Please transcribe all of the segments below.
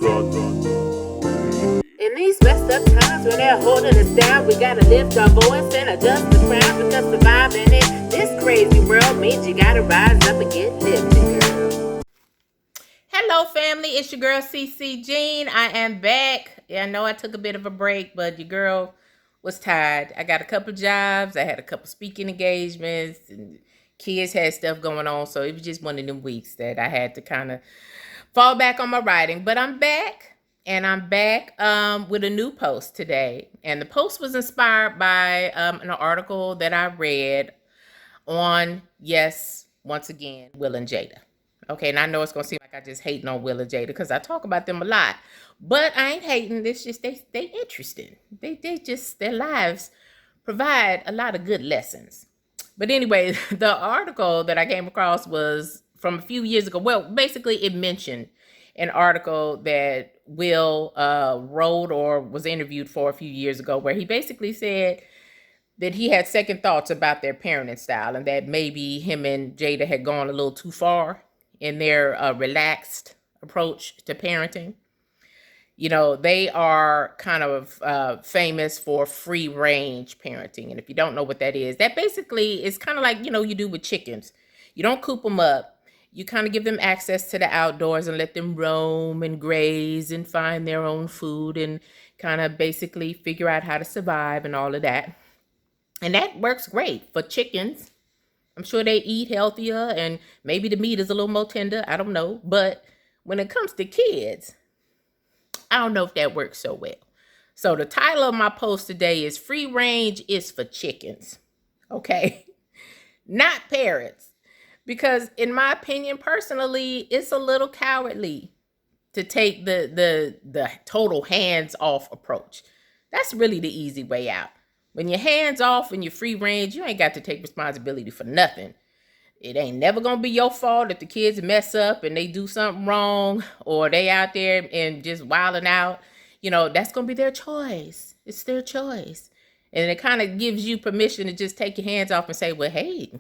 In these messed up times when they're holding us down, we gotta lift our voice and adjust the crown, because surviving in this crazy world means you gotta rise up and get lifted, girl. Hello, family. It's your girl, CC Jean. I am back. Yeah, I know I took a bit of a break, but your girl was tired. I got a couple jobs. I had a couple speaking engagements, and kids had stuff going on. So it was just one of them weeks that I had to kind of fall back on my writing. But I'm back. And I'm back with a new post today. And the post was inspired by an article that I read on, yes, once again, Will and Jada. Okay, and I know it's going to seem like I just hating on Will and Jada because I talk about them a lot. But I ain't hating. It's just they interesting. They just, their lives provide a lot of good lessons. But anyway, the article that I came across was from a few years ago. Well, basically it mentioned an article that Will wrote or was interviewed for a few years ago, where he basically said that he had second thoughts about their parenting style, and that maybe him and Jada had gone a little too far in their relaxed approach to parenting. You know, they are kind of famous for free range parenting. And if you don't know what that is, that basically is kind of like, you do with chickens. You don't coop them up. You kind of give them access to the outdoors and let them roam and graze and find their own food and kind of basically figure out how to survive and all of that. And that works great for chickens. I'm sure they eat healthier and maybe the meat is a little more tender. I don't know. But when it comes to kids, I don't know if that works so well. So the title of my post today is Free Range is for Chickens. Okay? Not parents. Because in my opinion, personally, it's a little cowardly to take the total hands-off approach. That's really the easy way out. When you're hands-off and you're free range, you ain't got to take responsibility for nothing. It ain't never gonna be your fault if the kids mess up and they do something wrong, or they out there and just wilding out. That's gonna be their choice. It's their choice. And it kind of gives you permission to just take your hands off and say, well, hey,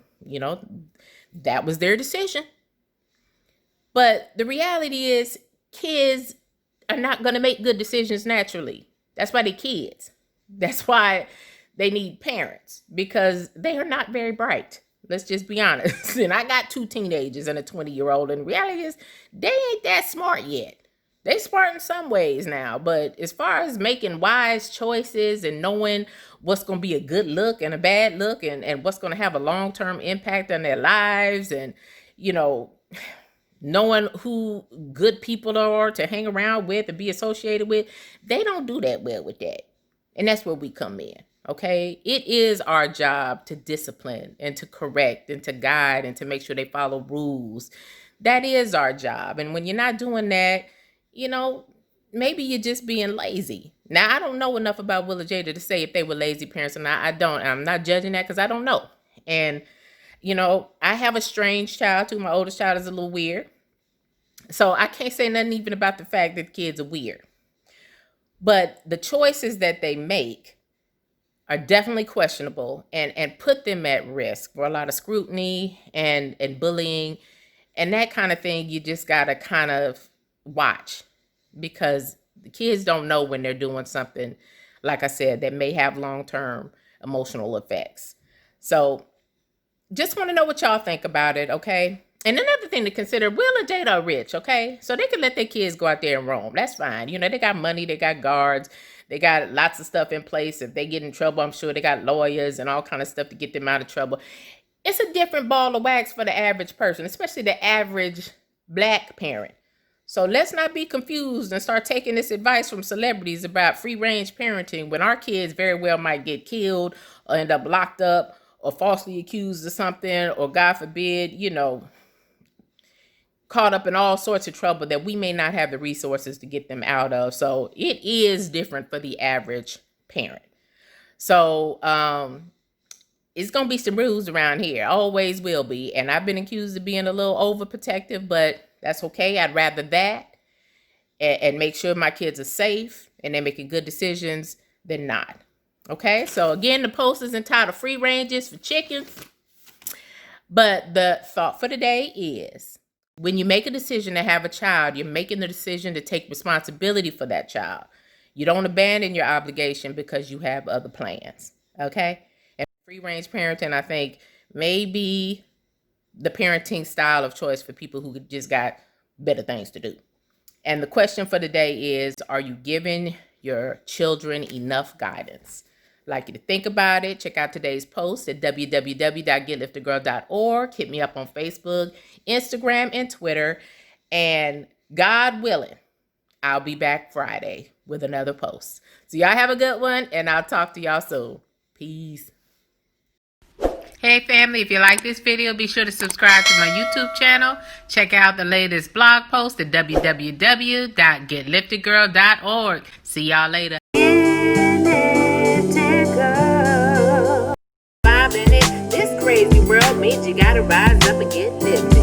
that was their decision. But the reality is, kids are not going to make good decisions naturally. That's why they're kids. That's why they need parents, because they are not very bright. Let's just be honest. And I got 2 teenagers and a 20-year-old, and the reality is they ain't that smart yet. They smart in some ways now, but as far as making wise choices and knowing what's going to be a good look and a bad look, and what's going to have a long-term impact on their lives, and, knowing who good people are to hang around with and be associated with, they don't do that well with that. And that's where we come in, okay? It is our job to discipline and to correct and to guide and to make sure they follow rules. That is our job. And when you're not doing that, maybe you're just being lazy. Now, I don't know enough about Will and Jada to say if they were lazy parents or not. I don't. I'm not judging that because I don't know. And, I have a strange child too. My oldest child is a little weird. So I can't say nothing even about the fact that kids are weird. But the choices that they make are definitely questionable and put them at risk for a lot of scrutiny and bullying and that kind of thing. You just got to kind of watch, because the kids don't know when they're doing something, like I said, that may have long-term emotional effects. So just want to know what y'all think about it, okay? And another thing to consider, Will and Jada are rich, okay? So they can let their kids go out there and roam. That's fine. They got money, they got guards, they got lots of stuff in place. If they get in trouble, I'm sure they got lawyers and all kind of stuff to get them out of trouble. It's a different ball of wax for the average person, especially the average Black parent. So let's not be confused and start taking this advice from celebrities about free range parenting when our kids very well might get killed or end up locked up or falsely accused of something, or God forbid, caught up in all sorts of trouble that we may not have the resources to get them out of. So it is different for the average parent. So it's going to be some rules around here. Always will be. And I've been accused of being a little overprotective, but that's okay. I'd rather that and make sure my kids are safe and they're making good decisions than not. Okay, so again, the post is entitled Free Ranges for Chickens. But the thought for today is, When you make a decision to have a child, you're making the decision to take responsibility for that child. You don't abandon your obligation because you have other plans. Okay? And free range parenting, I think, may be the parenting style of choice for people who just got better things to do. And the question for today is, are you giving your children enough guidance? I'd like you to think about it. Check out today's post at www.getliftegirl.org. Hit me up on Facebook, Instagram, and Twitter. And God willing, I'll be back Friday with another post. So y'all have a good one, and I'll talk to y'all soon. Peace. Hey family, if you like this video, be sure to subscribe to my YouTube channel. Check out the latest blog post at www.getliftegirl.org. See y'all later. This crazy world means you gotta rise up and get lifted.